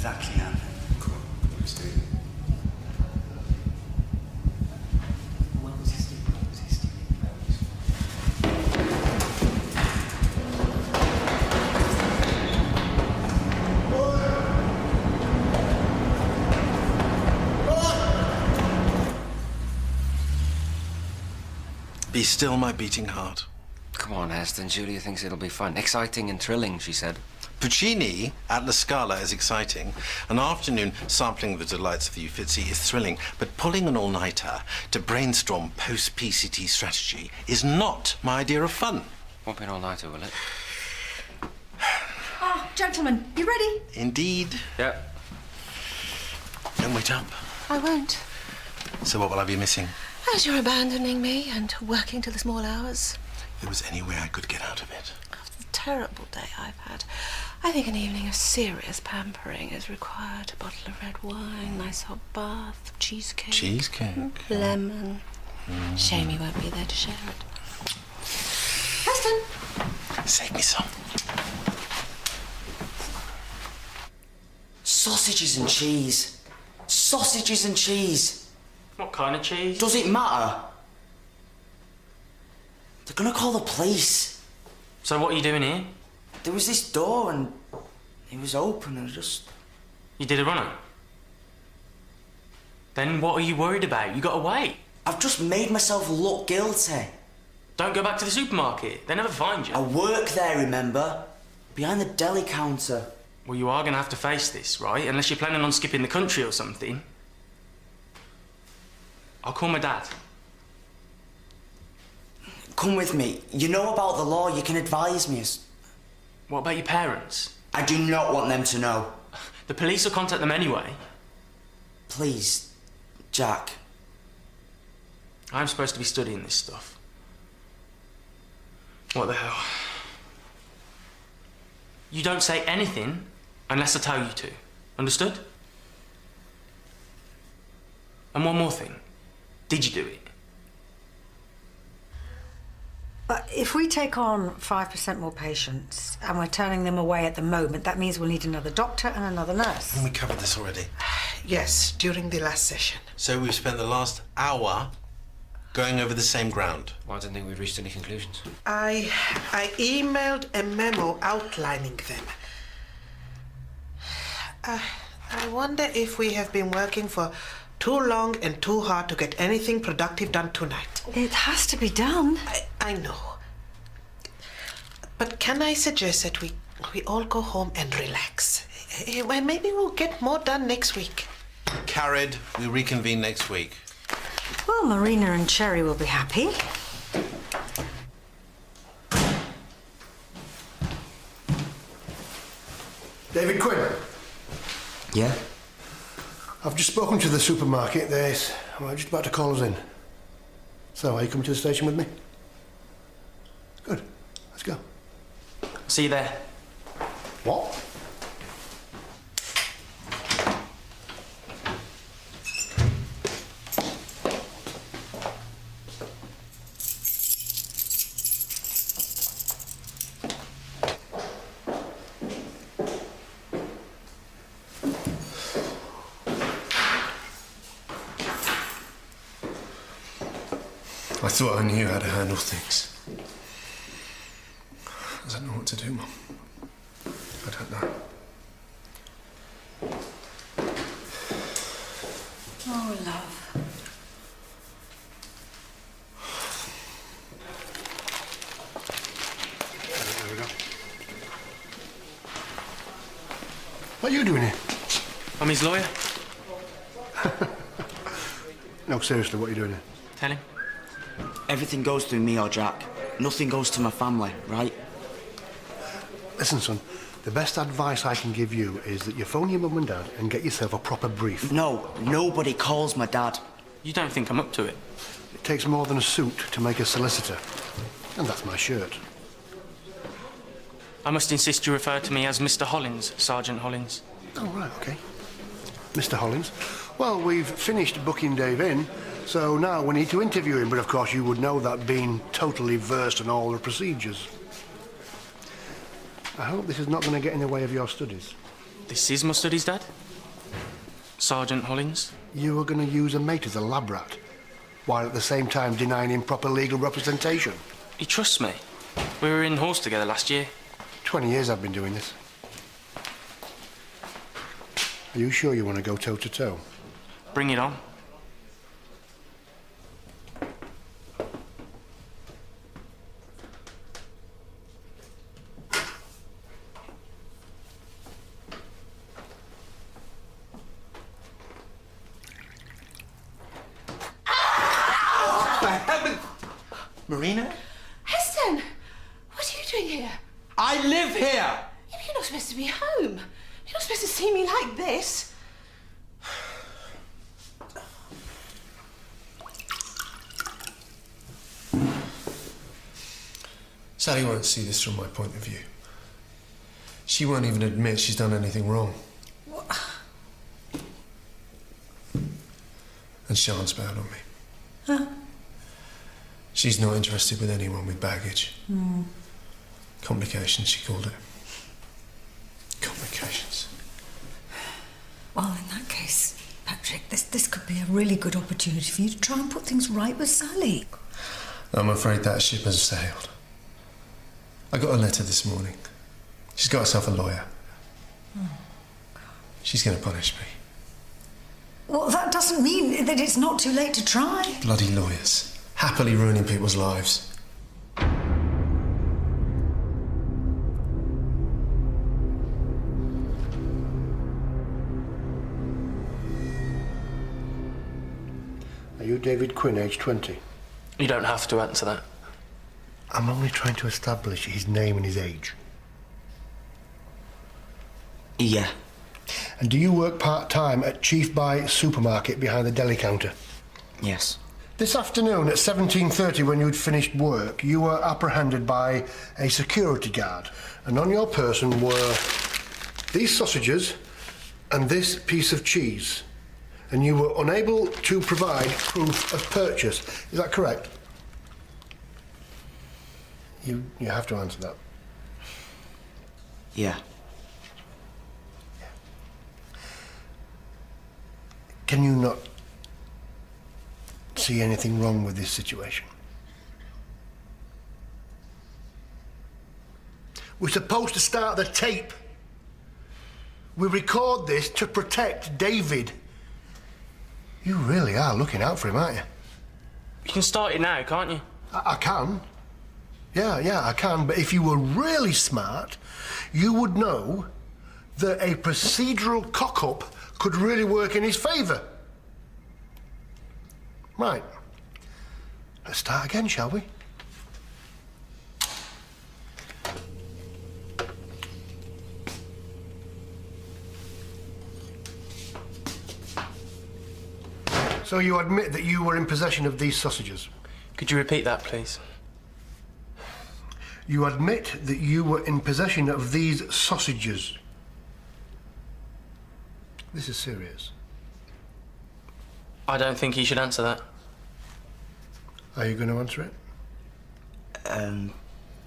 exactly happened. Cool. Let's do it. What was he stealing? What was he stealing? Be still, my beating heart. Come on, Aston. Julia thinks it'll be fun. Exciting and thrilling, she said. Puccini at La Scala is exciting. An afternoon sampling the delights of the Uffizi is thrilling, but pulling an all-nighter to brainstorm post-PCT strategy is not my idea of fun. Won't be an all-nighter, will it? Ah, gentlemen, you ready? Indeed. Yeah. Don't wait up. I won't. So what will I be missing? As you're abandoning me and working till the small hours. If there was any way I could get out of it. After the terrible day I've had, I think an evening of serious pampering is required. A bottle of red wine, nice hot bath, cheesecake. Cheesecake? Lemon. Shame you won't be there to share it. Aston! Save me some. Sausages and cheese. Sausages and cheese. What kind of cheese? Does it matter? They're gonna call the police. So what are you doing here? There was this door and it was open and You did a runner? Then what are you worried about? You gotta wait. I've just made myself look guilty. Don't go back to the supermarket. They never find you. I work there, remember? Behind the deli counter. Well, you are gonna have to face this, right? Unless you're planning on skipping the country or something. I'll call my dad. Come with me. You know about the law, you can advise me. What about your parents? I do not want them to know. The police will contact them anyway. Please, Jack. I'm supposed to be studying this stuff. What the hell? You don't say anything unless I tell you to. Understood? And one more thing. Did you do it? But if we take on 5% more patients and we're turning them away at the moment, that means we'll need another doctor and another nurse. We covered this already. Yes, during the last session. So we've spent the last hour going over the same ground. Well, I don't think we've reached any conclusions. I emailed a memo outlining them. I wonder if we have been working for too long and too hard to get anything productive done tonight. It has to be done. I know. But can I suggest that we all go home and relax? Well, maybe we'll get more done next week. Carried. We reconvene next week. Well, Marina and Cherry will be happy. David Quinn. Yeah? I've just spoken to the supermarket. They're just about to call us in. So, are you coming to the station with me? Good. Let's go. See you there. What? I thought I knew how to handle things. I don't know what to do, Mum. I don't know. Oh, love. There we go. What are you doing here? I'm his lawyer. No, seriously, what are you doing here? Tell him. Everything goes through me or Jack. Nothing goes to my family, right? Listen, son, the best advice I can give you is that you phone your mum and dad and get yourself a proper brief. No, nobody calls my dad. You don't think I'm up to it? It takes more than a suit to make a solicitor. And that's my shirt. I must insist you refer to me as Mr. Hollins, Sergeant Hollins. Oh, right, OK. Mr. Hollins. Well, we've finished booking Dave in, so now we need to interview him. But, of course, you would know that being totally versed in all the procedures. I hope this is not going to get in the way of your studies. This is my studies, Dad. Sergeant Hollins. You were going to use a mate as a lab rat, while at the same time denying him proper legal representation. He trusts me. We were in horse together last year. 20 years I've been doing this. Are you sure you want to go toe-to-toe? Bring it on. Marina? Heston! What are you doing here? I live here! Yeah, but you're not supposed to be home. You're not supposed to see me like this. Sally won't see this from my point of view. She won't even admit she's done anything wrong. What? And Sean's bad on me. Huh? She's not interested with anyone with baggage. Complications, she called it. Complications. Well, in that case, Patrick, this could be a really good opportunity for you to try and put things right with Sally. I'm afraid that ship has sailed. I got a letter this morning. She's got herself a lawyer. She's going to punish me. Well, that doesn't mean that it's not too late to try. Bloody lawyers. Happily ruining people's lives. Are you David Quinn, age 20? You don't have to answer that. I'm only trying to establish his name and his age. Yeah. And do you work part-time at Chief Buy supermarket behind the deli counter? Yes. This afternoon at 17:30, when you'd finished work, you were apprehended by a security guard, and on your person were these sausages and this piece of cheese, and you were unable to provide proof of purchase. Is that correct? You have to answer that. Yeah. Can you not see anything wrong with this situation? We're supposed to start the tape. We record this to protect David. You really are looking out for him, aren't you? You can start it now, can't you? I can. Yeah, I can. But if you were really smart, you would know that a procedural cock-up could really work in his favour. Right. Let's start again, shall we? So you admit that you were in possession of these sausages? Could you repeat that, please? You admit that you were in possession of these sausages? This is serious. I don't think he should answer that. Are you going to answer it?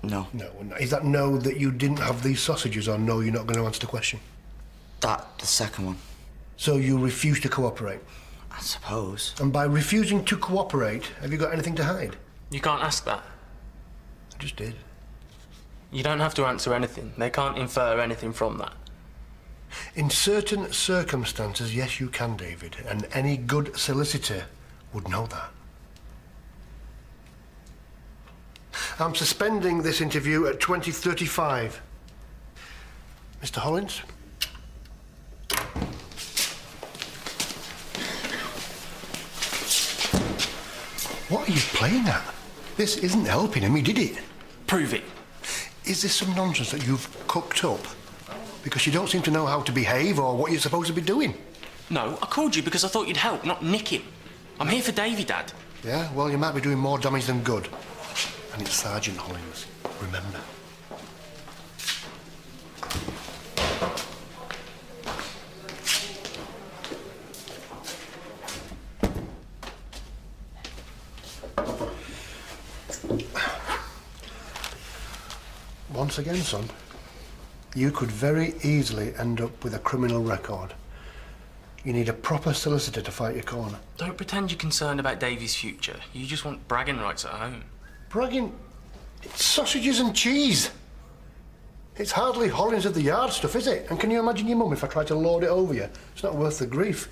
No. No. Is that no that you didn't have these sausages, or no, you're not going to answer the question? The second one. So you refuse to cooperate? I suppose. And by refusing to cooperate, have you got anything to hide? You can't ask that. I just did. You don't have to answer anything. They can't infer anything from that. In certain circumstances, yes, you can, David, and any good solicitor would know that. I'm suspending this interview at 20:35. Mr. Hollins? What are you playing at? This isn't helping him, did it? Prove it. Is this some nonsense that you've cooked up? Because you don't seem to know how to behave or what you're supposed to be doing. No, I called you because I thought you'd help, not nick him. I'm here for Davy, Dad. Yeah, well, you might be doing more damage than good. And it's Sergeant Hollins, remember. Once again, son, You could very easily end up with a criminal record. You need a proper solicitor to fight your corner. Don't pretend you're concerned about Davy's future. You just want bragging rights at home. Bragging? It's sausages and cheese. It's hardly Hollins of the Yard stuff, is it? And can you imagine your mum if I tried to lord it over you? It's not worth the grief.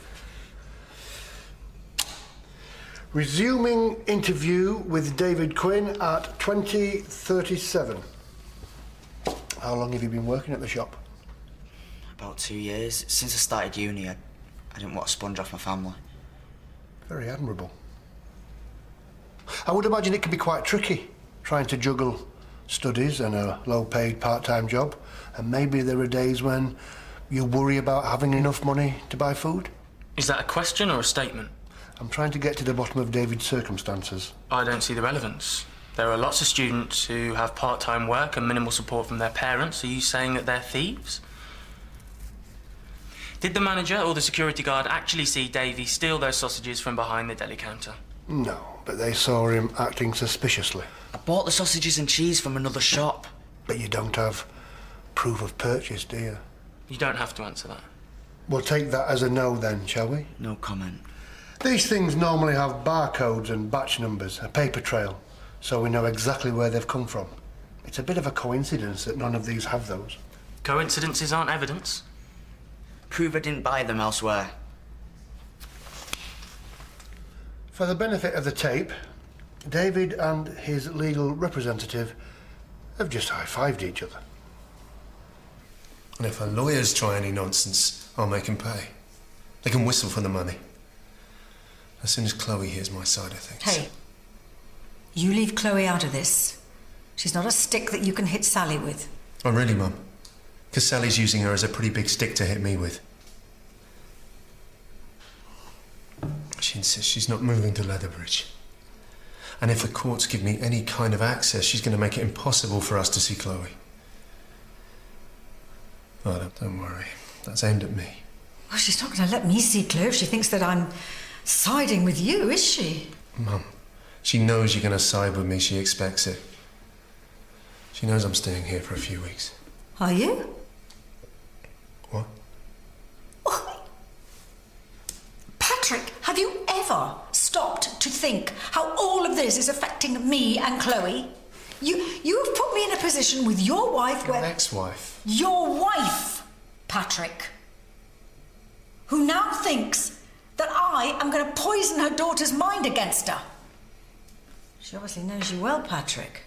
Resuming interview with David Quinn at 20:37. How long have you been working at the shop? About 2 years. Since I started uni, I didn't want to sponge off my family. Very admirable. I would imagine it can be quite tricky, trying to juggle studies and a low-paid part-time job. And maybe there are days when you worry about having enough money to buy food. Is that a question or a statement? I'm trying to get to the bottom of David's circumstances. I don't see the relevance. There are lots of students who have part-time work and minimal support from their parents. Are you saying that they're thieves? Did the manager or the security guard actually see Davy steal those sausages from behind the deli counter? No, but they saw him acting suspiciously. I bought the sausages and cheese from another shop. But you don't have proof of purchase, do you? You don't have to answer that. We'll take that as a no then, shall we? No comment. These things normally have barcodes and batch numbers, a paper trail, so we know exactly where they've come from. It's a bit of a coincidence that none of these have those. Coincidences aren't evidence. Prove I didn't buy them elsewhere. For the benefit of the tape, David and his legal representative have just high-fived each other. And if our lawyers try any nonsense, I'll make them pay. They can whistle for the money. As soon as Chloe hears my side of things. Hey, you leave Chloe out of this. She's not a stick that you can hit Sally with. Oh, really, Mum? Because Sally's using her as a pretty big stick to hit me with. She insists she's not moving to Leatherbridge. And if the courts give me any kind of access, she's going to make it impossible for us to see Chloe. Oh, don't worry. That's aimed at me. Well, she's not going to let me see Chloe if she thinks that I'm siding with you, is she? Mum, she knows you're going to side with me. She expects it. She knows I'm staying here for a few weeks. Are you? What? Patrick, have you ever stopped to think how all of this is affecting me and Chloe? You have put me in a position with your wife Your where... ex-wife. Your wife, Patrick, who now thinks that I am going to poison her daughter's mind against her. She obviously knows you well, Patrick.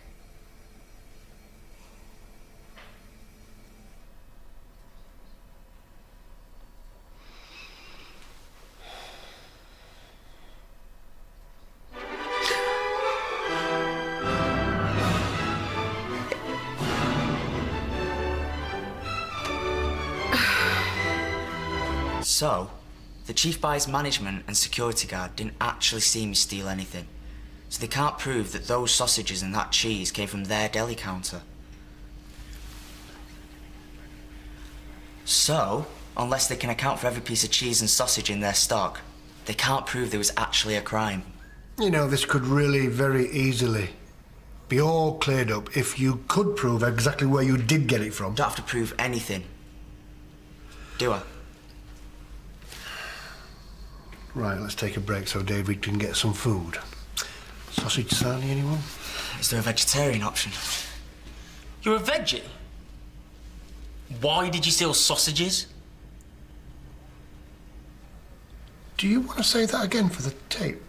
So, the chief buyer's management and security guard didn't actually see me steal anything. So they can't prove that those sausages and that cheese came from their deli counter. So, unless they can account for every piece of cheese and sausage in their stock, they can't prove there was actually a crime. You know, this could really very easily be all cleared up if you could prove exactly where you did get it from. Don't have to prove anything. Do I? Right, let's take a break so David can get some food. Sausage sarnie, anyone? Is there a vegetarian option? You're a veggie? Why did you steal sausages? Do you want to say that again for the tape?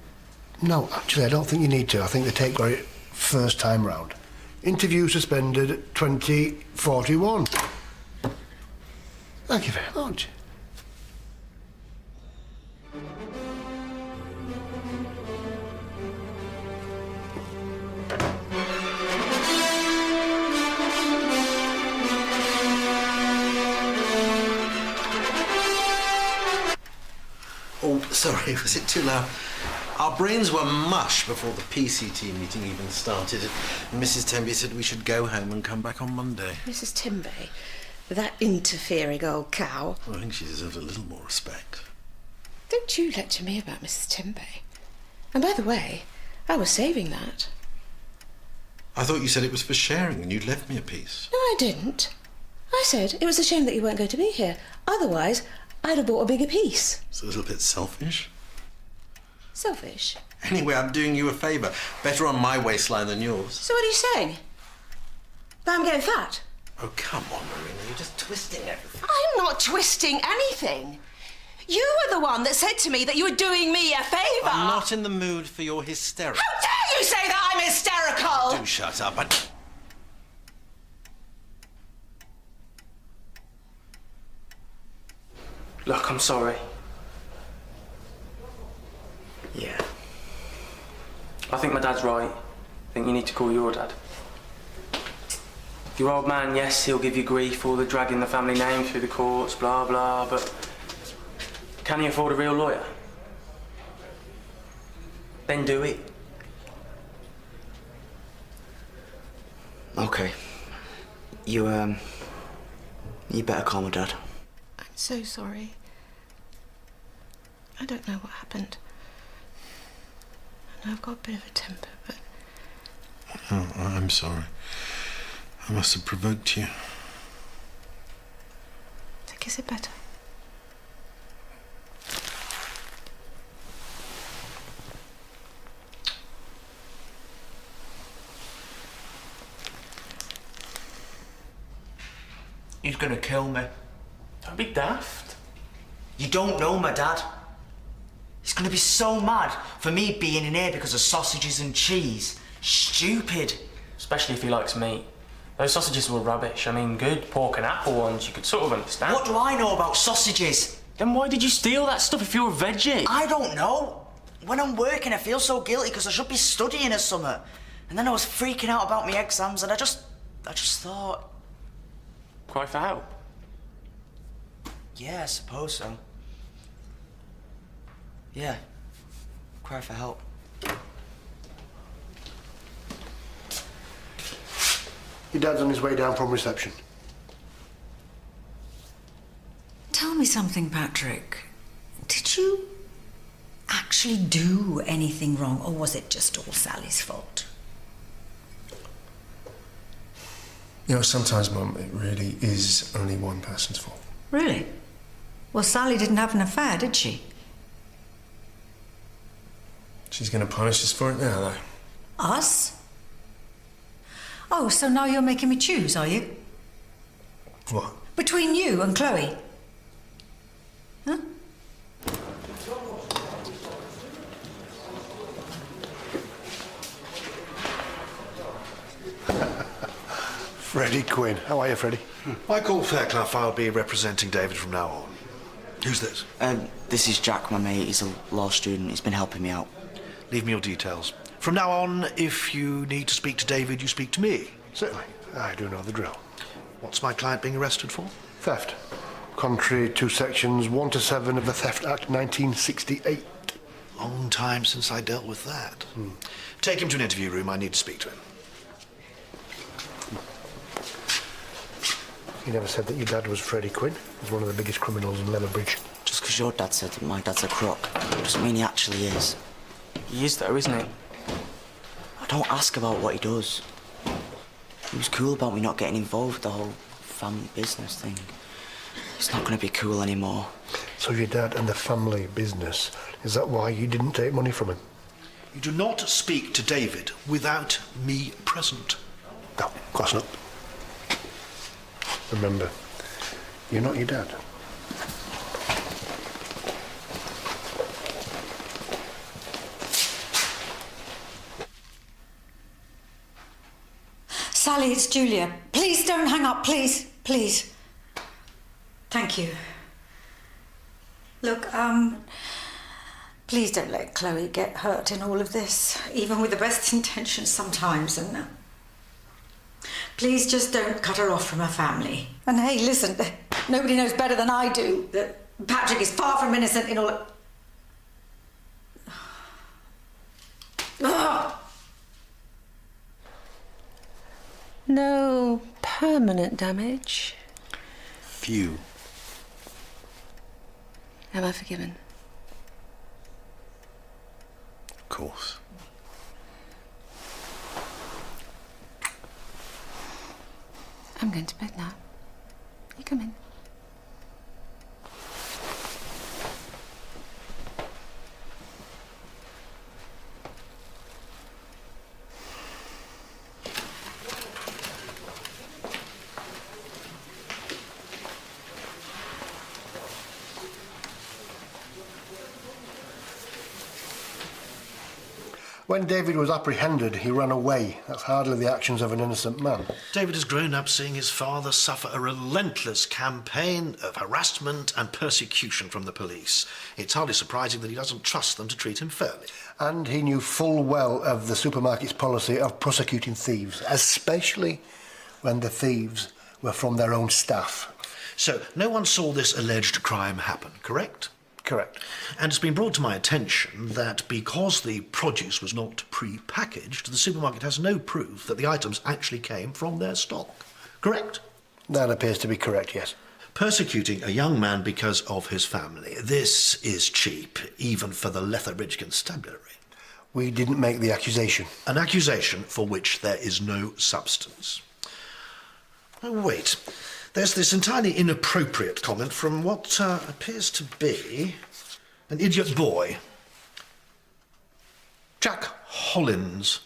No, actually, I don't think you need to. I think the tape got it first time round. Interview suspended 2041. Thank you very much. Oh, sorry, was it too loud? Our brains were mush before the PCT meeting even started. Mrs. Temby said we should go home and come back on Monday. Mrs. Timby, that interfering old cow. Well, I think she deserves a little more respect. Don't you lecture me about Mrs. Timby. And by the way, I was saving that. I thought you said it was for sharing and you'd left me a piece. No, I didn't. I said it was a shame that you weren't going to be here. Otherwise, I'd have bought a bigger piece. It's a little bit selfish. Selfish. Anyway, I'm doing you a favour. Better on my waistline than yours. So what are you saying? That I'm getting fat? Oh, come on, Marina. You're just twisting everything. I'm not twisting anything. You were the one that said to me that you were doing me a favour. I'm not in the mood for your hysterics. How dare you say that I'm hysterical? Do shut up. Look, I'm sorry. Yeah. I think my dad's right. I think you need to call your dad. Your old man, yes, he'll give you grief for the dragging the family name through the courts, blah, blah, but can he afford a real lawyer? Then do it. Okay. You better call my dad. I'm so sorry. I don't know what happened. I know I've got a bit of a temper, but... Oh, I'm sorry. I must have provoked you. Like, is it better? He's gonna kill me. Don't be daft. You don't know my dad. He's gonna be so mad for me being in here because of sausages and cheese. Stupid. Especially if he likes meat. Those sausages were rubbish. I mean, good pork and apple ones you could sort of understand. What do I know about sausages? Then why did you steal that stuff if you're a veggie? I don't know. When I'm working, I feel so guilty because I should be studying or something. And then I was freaking out about my exams, and I just thought, Cry for help. yeah, I suppose so. Yeah. Cry for help. Your dad's on his way down from reception. Tell me something, Patrick. Did you actually do anything wrong, or was it just all Sally's fault? You know, sometimes, Mum, it really is only one person's fault. Really? Well, Sally didn't have an affair, did she? She's going to punish us for it now, though. Us? Oh, so now you're making me choose, are you? What? Between you and Chloe? Huh? Freddie Quinn. How are you, Freddie? Michael Fairclough, I'll be representing David from now on. Who's this? This is Jack, my mate. He's a law student. He's been helping me out. Leave me your details. From now on, if you need to speak to David, you speak to me. Certainly. I do know the drill. What's my client being arrested for? Theft. Contrary to sections 1 to 7 of the Theft Act 1968. Long time since I dealt with that. Take him to an interview room. I need to speak to him. You never said that your dad was Freddie Quinn. He's one of the biggest criminals in Leatherbridge. Just because your dad said that my dad's a crook doesn't mean he actually is. He is though, isn't he? I don't ask about what he does. He was cool about me not getting involved with the whole family business thing. He's not going to be cool anymore. So your dad and the family business, is that why you didn't take money from him? You do not speak to David without me present. No, of course not. Remember, you're not your dad. Sally, it's Julia. Please don't hang up, please. Please. Thank you. Look, please don't let Chloe get hurt in all of this, even with the best intentions sometimes, and please just don't cut her off from her family. And hey, listen, nobody knows better than I do that Patrick is far from innocent in all of... No permanent damage. Few. Am I forgiven? Of course. I'm going to bed now. You come in. When David was apprehended, he ran away. That's hardly the actions of an innocent man. David has grown up seeing his father suffer a relentless campaign of harassment and persecution from the police. It's hardly surprising that he doesn't trust them to treat him fairly. And he knew full well of the supermarket's policy of prosecuting thieves, especially when the thieves were from their own staff. So, no one saw this alleged crime happen, correct? Correct. And it's been brought to my attention that because the produce was not pre-packaged, the supermarket has no proof that the items actually came from their stock. Correct? That appears to be correct, yes. Persecuting a young man because of his family. This is cheap, even for the Lethbridge Constabulary. We didn't make the accusation. An accusation for which there is no substance. Oh, wait. There's this entirely inappropriate comment from what appears to be an idiot boy. Jack Hollins.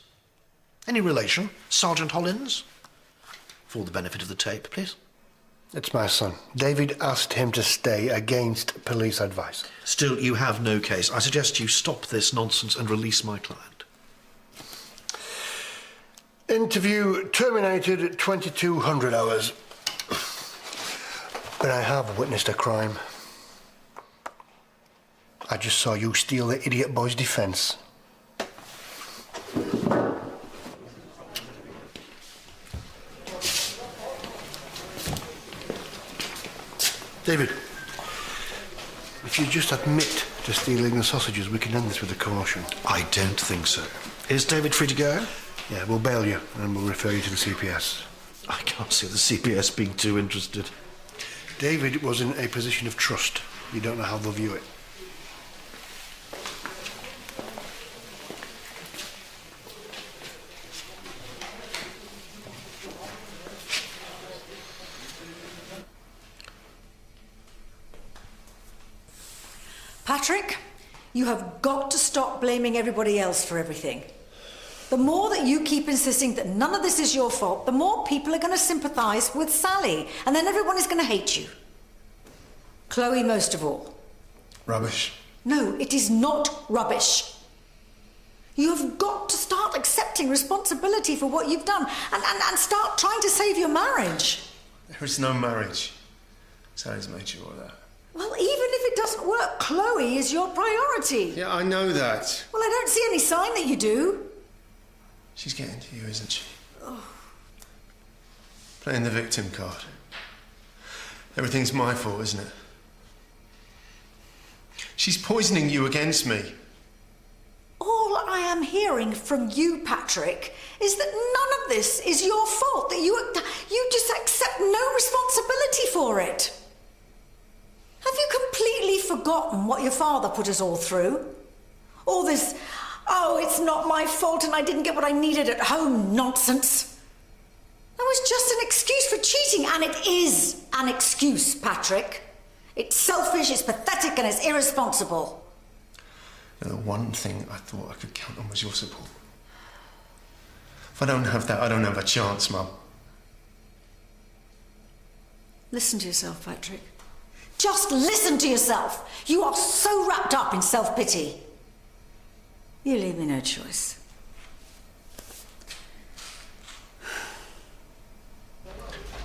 Any relation? Sergeant Hollins? For the benefit of the tape, please. It's my son. David asked him to stay against police advice. Still, you have no case. I suggest you stop this nonsense and release my client. Interview terminated at 2200 hours. But I have witnessed a crime. I just saw you steal the idiot boy's defence. David, if you just admit to stealing the sausages, we can end this with a caution. I don't think so. Is David free to go? Yeah, we'll bail you and we'll refer you to the CPS. I can't see the CPS being too interested. David was in a position of trust. You don't know how they'll view it. Patrick, you have got to stop blaming everybody else for everything. The more that you keep insisting that none of this is your fault, the more people are going to sympathise with Sally, and then everyone is going to hate you. Chloe most of all. Rubbish. No, it is not rubbish. You have got to start accepting responsibility for what you've done and start trying to save your marriage. There is no marriage. Sally's made sure of that. Well, even if it doesn't work, Chloe is your priority. Yeah, I know that. Well, I don't see any sign that you do. She's getting to you, isn't she? Oh. Playing the victim card. Everything's my fault, isn't it? She's poisoning you against me. All I am hearing from you, Patrick, is that none of this is your fault, that you just accept no responsibility for it. Have you completely forgotten what your father put us all through? All this, oh, it's not my fault and I didn't get what I needed at home nonsense. That was just an excuse for cheating, and it is an excuse, Patrick. It's selfish, it's pathetic, and it's irresponsible. And the one thing I thought I could count on was your support. If I don't have that, I don't have a chance, Mum. Listen to yourself, Patrick. Just listen to yourself. You are so wrapped up in self-pity. You leave me no choice.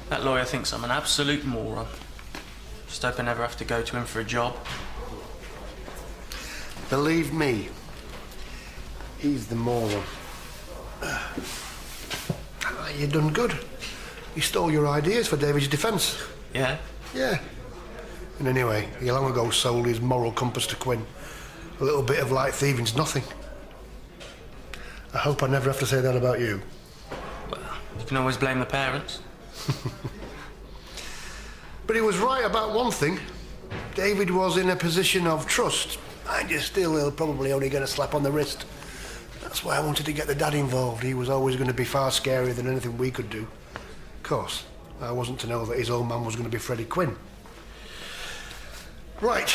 That lawyer thinks I'm an absolute moron. Just hope I never have to go to him for a job. Believe me, he's the moron. You done good. You stole your ideas for David's defence. Yeah? Yeah. And anyway, he long ago sold his moral compass to Quinn. A little bit of light thieving's nothing. I hope I never have to say that about you. Well, you can always blame the parents. But he was right about one thing. David was in a position of trust. And you still, he'll probably only get a slap on the wrist. That's why I wanted to get the dad involved. He was always going to be far scarier than anything we could do. Of course, I wasn't to know that his old man was going to be Freddie Quinn. Right,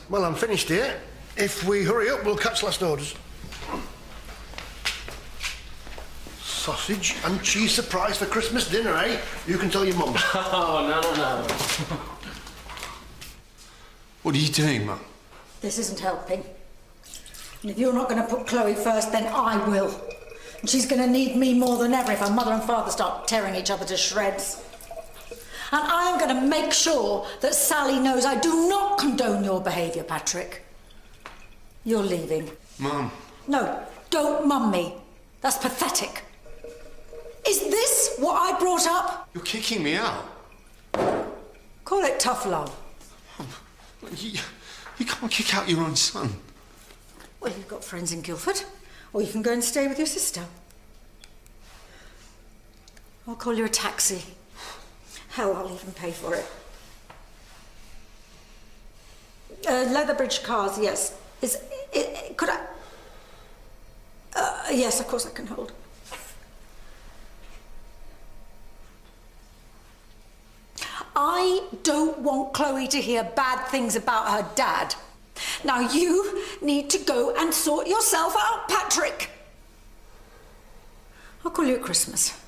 well, I'm finished here. If we hurry up, we'll catch last orders. Sausage and cheese surprise for Christmas dinner, eh? You can tell your mum. Oh, no. What are you doing, Mum? This isn't helping. And if you're not going to put Chloe first, then I will. And she's going to need me more than ever if her mother and father start tearing each other to shreds. And I'm going to make sure that Sally knows I do not condone your behaviour, Patrick. You're leaving. Mum. No, don't mum me. That's pathetic. Is this what I brought up? You're kicking me out. Call it tough love. You can't kick out your own son. Well, you've got friends in Guildford, or you can go and stay with your sister. I'll call you a taxi. Hell, I'll even pay for it. Leatherbridge cars, yes. Could I? Yes, of course I can hold. I don't want Chloe to hear bad things about her dad. Now you need to go and sort yourself out, Patrick. I'll call you at Christmas.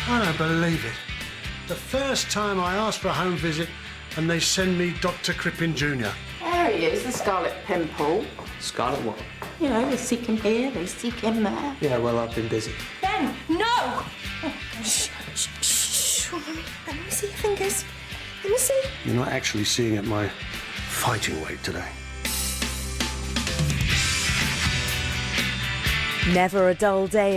I don't believe it. The first time I asked for a home visit and they send me Dr. Crippen Jr. There he is, the Scarlet Pimple. Scarlet what? You know, they seek him here, they seek him there. Yeah, well, I've been busy. Ben, no! Oh, shh, shh, shh. Let me see your fingers. Let me see. You're not actually seeing at my fighting weight today. Never a dull day